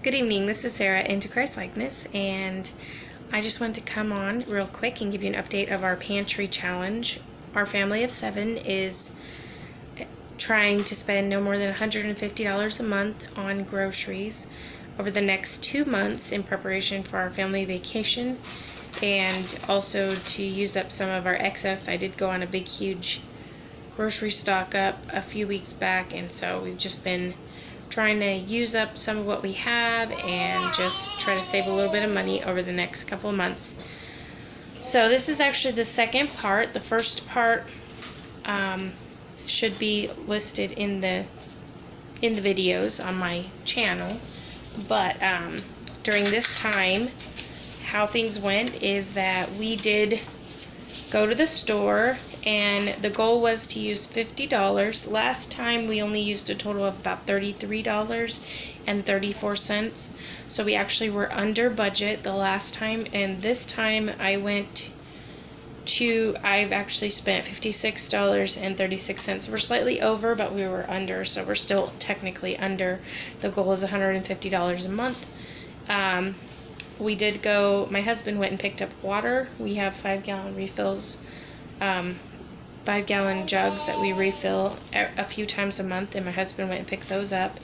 Good evening, this is Sarah into Christ Likeness, and I just wanted to come on real quick and give you an update of our pantry challenge. Our family of 7 is trying to spend no more than $150 a month on groceries over the next 2 months in preparation for our family vacation, and also to use up some of our excess. I did go on a big huge grocery stock up a few weeks back, and so we've just been trying to use up some of what we have and just try to save a little bit of money over the next couple of months. So this is actually the second part. The first part should be listed in the videos on my channel, but during this time, how things went is that we did go to the store, and the goal was to use $50. Last time we only used a total of about $33.34. So we actually were under budget the last time, and this time I've actually spent $56.36. We're slightly over, but we were under, so we're still technically under. The goal is $150 a month. We did go, my husband went and picked up water. We have 5-gallon refills, 5-gallon jugs that we refill a few times a month, and my husband went and picked those up.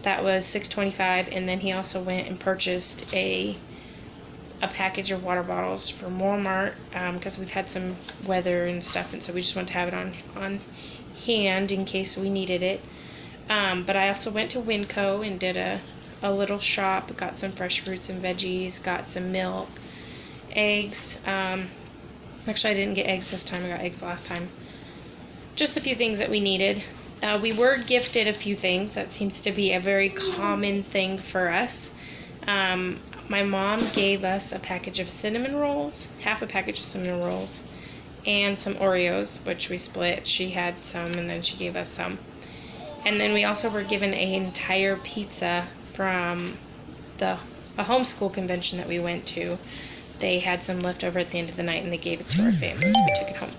That was $6.25, and then he also went and purchased a package of water bottles from Walmart, because we've had some weather and stuff, and so we just wanted to have it on hand in case we needed it. But I also went to Winco and did a little shop, got some fresh fruits and veggies, got some milk, eggs. Actually, I didn't get eggs this time, I got eggs last time. Just a few things that we needed. We were gifted a few things. That seems to be a very common thing for us. My mom gave us a package of cinnamon rolls, half a package of cinnamon rolls, and some Oreos, which we split. She had some, and then she gave us some. And then we also were given an entire pizza from a homeschool convention that we went to. They had some left over at the end of the night, and they gave it to our family, so we took it home.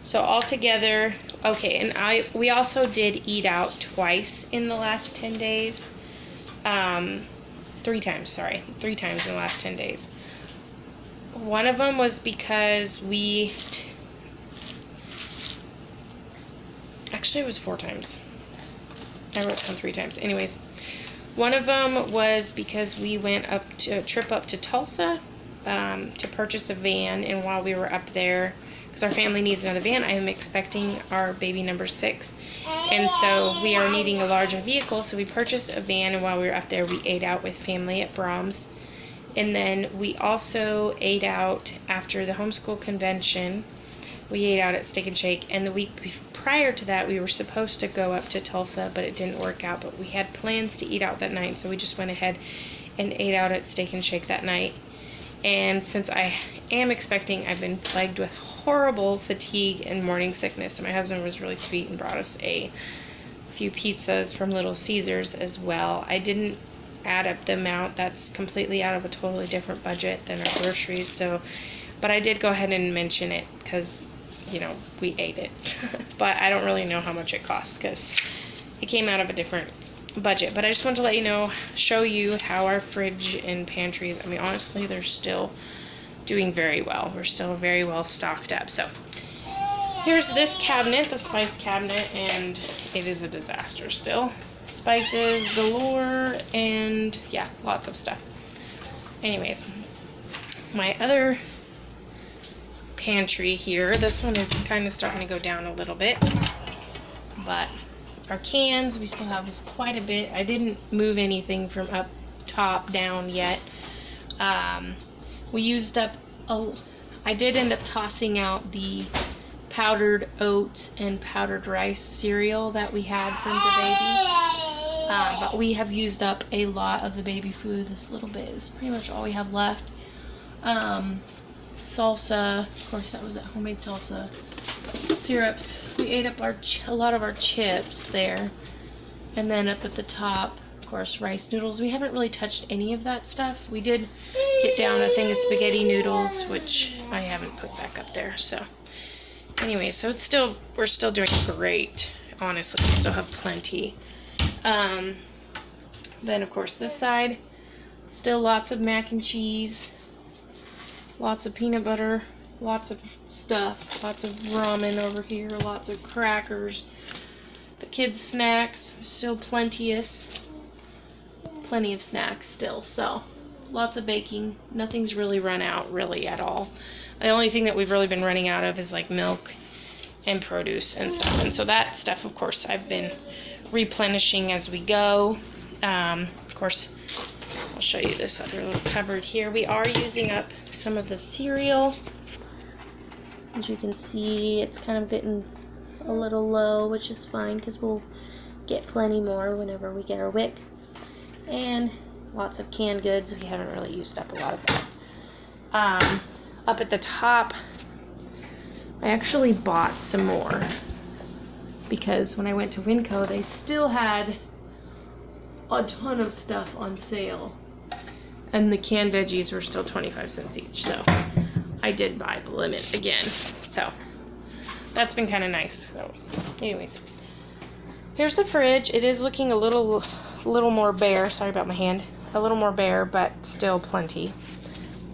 So all together, okay, and we also did eat out twice in the last 10 days. 3 times in the last 10 days. One of them was because actually it was 4 times. I wrote down 3 times. Anyways, one of them was because we went a trip up to Tulsa to purchase a van, and while we were up there, because our family needs another van, I am expecting our baby number 6, and so we are needing a larger vehicle, so we purchased a van, and while we were up there, we ate out with family at Brahms. And then we also ate out after the homeschool convention. We ate out at Steak and Shake, and the week prior to that, we were supposed to go up to Tulsa, but it didn't work out. But we had plans to eat out that night, so we just went ahead and ate out at Steak and Shake that night. And since I am expecting, I've been plagued with horrible fatigue and morning sickness. And my husband was really sweet and brought us a few pizzas from Little Caesars as well. I didn't add up the amount. That's completely out of a totally different budget than our groceries. So, but I did go ahead and mention it because, you know, we ate it. But I don't really know how much it costs because it came out of a different budget. But I just wanted to let you know, show you how our fridge and pantries, I mean, honestly, they're still doing very well. We're still very well stocked up. So here's this cabinet, the spice cabinet, and it is a disaster still. Spices galore, and yeah, lots of stuff. Anyways, my other pantry here, this one is kind of starting to go down a little bit, but our cans, we still have quite a bit. I didn't move anything from up top down yet. We used up I did end up tossing out the powdered oats and powdered rice cereal that we had from the baby. But we have used up a lot of the baby food. This little bit is pretty much all we have left. Salsa, of course, that was that homemade salsa. Syrups. We ate up a lot of our chips there. And then up at the top, of course, rice noodles. We haven't really touched any of that stuff. We did get down a thing of spaghetti noodles, which I haven't put back up there. So anyway, so we're still doing great. Honestly, we still have plenty. Then, of course, this side, still lots of mac and cheese, lots of peanut butter, lots of stuff, lots of ramen over here, lots of crackers. The kids' snacks, still plenty of snacks still, so lots of baking. Nothing's really run out, really, at all. The only thing that we've really been running out of is, like, milk and produce and stuff. And so that stuff, of course, I've been replenishing as we go. Of course, I'll show you this other little cupboard here. We are using up some of the cereal. As you can see, it's kind of getting a little low, which is fine because we'll get plenty more whenever we get our WIC. And lots of canned goods. We haven't really used up a lot of that. Up at the top, I actually bought some more because when I went to Winco, they still had a ton of stuff on sale. And the canned veggies were still 25 cents each, so I did buy the limit again. So that's been kind of nice. So anyways, here's the fridge. It is looking a little more bare. Sorry about my hand. A little more bare, but still plenty.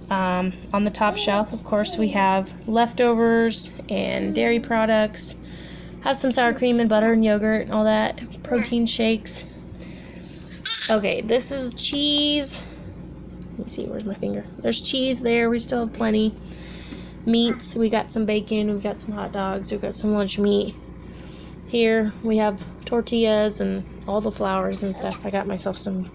On the top shelf, of course, we have leftovers and dairy products. Have some sour cream and butter and yogurt and all that. Protein shakes. Okay, this is cheese. Let me see, where's my finger? There's cheese there. We still have plenty. Meats. We got some bacon. We've got some hot dogs. We've got some lunch meat. Here we have tortillas and all the flours and stuff. I got myself some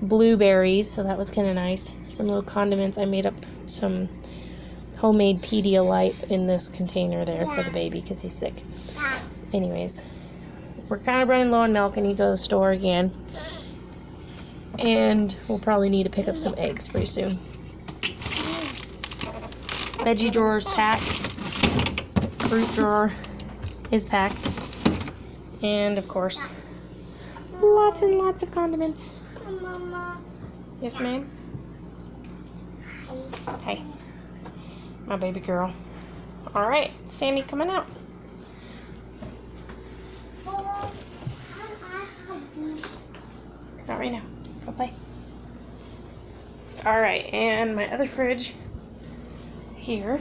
blueberries, so that was kind of nice. Some little condiments. I made up some homemade Pedialyte in this container there for the baby because he's sick. Anyways, we're kind of running low on milk. I need to go to the store again. And we'll probably need to pick up some eggs pretty soon. Veggie drawer is packed. Fruit drawer is packed. And, of course, lots and lots of condiments. Mama. Yes, ma'am? Hey. My baby girl. Alright, Sammy coming out. Not right now. Go play. Alright, and my other fridge here.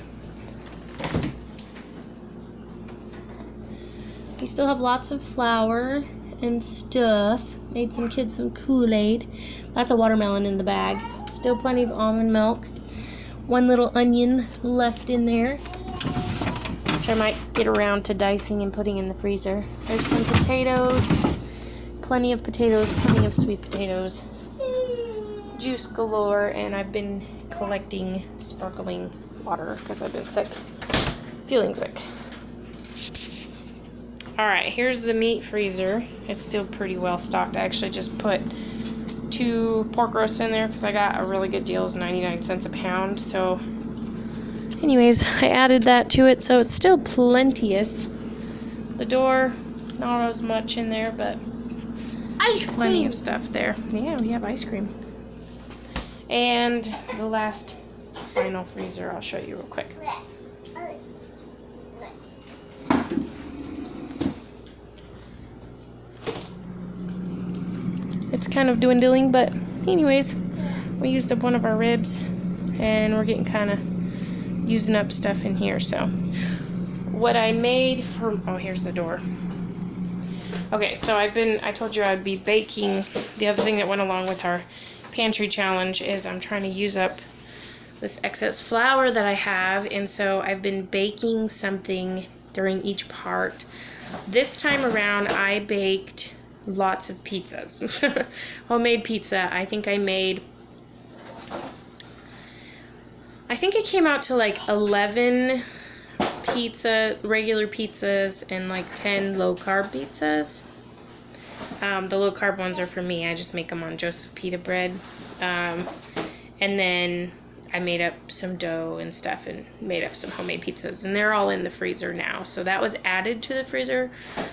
We still have lots of flour and stuff. Made some kids some Kool-Aid. Lots of watermelon in the bag. Still plenty of almond milk. One little onion left in there, which I might get around to dicing and putting in the freezer. There's some potatoes. Plenty of potatoes, plenty of sweet potatoes. Juice galore, and I've been collecting sparkling water because I've been sick. Feeling sick. Alright, here's the meat freezer. It's still pretty well stocked. I actually just put 2 pork roasts in there because I got a really good deal. It was 99 cents a pound. So, anyways, I added that to it, so it's still plenteous. The door, not as much in there, but plenty of stuff there. Yeah, we have ice cream. And the last final freezer, I'll show you real quick. It's kind of dwindling, but anyways, we used up one of our ribs, and we're getting kind of using up stuff in here. So what I made for, oh, here's the door. Okay, so I told you I'd be baking. The other thing that went along with our pantry challenge is I'm trying to use up this excess flour that I have, and so I've been baking something during each part. This time around, I baked lots of pizzas. Homemade pizza. I think it came out to like 11 regular pizzas and like 10 low-carb pizzas. The low-carb ones are for me. I just make them on Joseph pita bread. And then I made up some dough and stuff and made up some homemade pizzas. And they're all in the freezer now. So that was added to the freezer.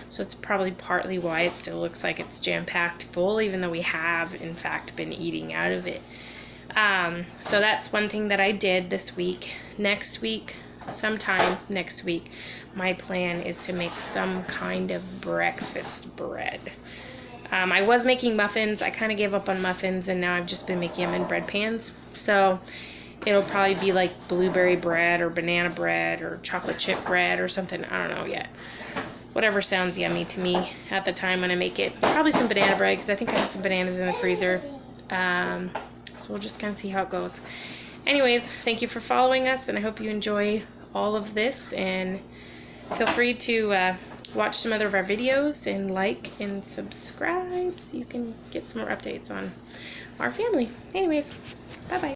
So it's probably partly why it still looks like it's jam-packed full, even though we have, in fact, been eating out of it. So that's one thing that I did this week. Next week, sometime next week, my plan is to make some kind of breakfast bread. I was making muffins. I kind of gave up on muffins, and now I've just been making them in bread pans. So it'll probably be like blueberry bread or banana bread or chocolate chip bread or something. I don't know yet. Whatever sounds yummy to me at the time when I make it. Probably some banana bread, because I think I have some bananas in the freezer. So we'll just kind of see how it goes. Anyways, thank you for following us, and I hope you enjoy all of this. And feel free to watch some other of our videos and like and subscribe so you can get some more updates on our family. Anyways, bye-bye.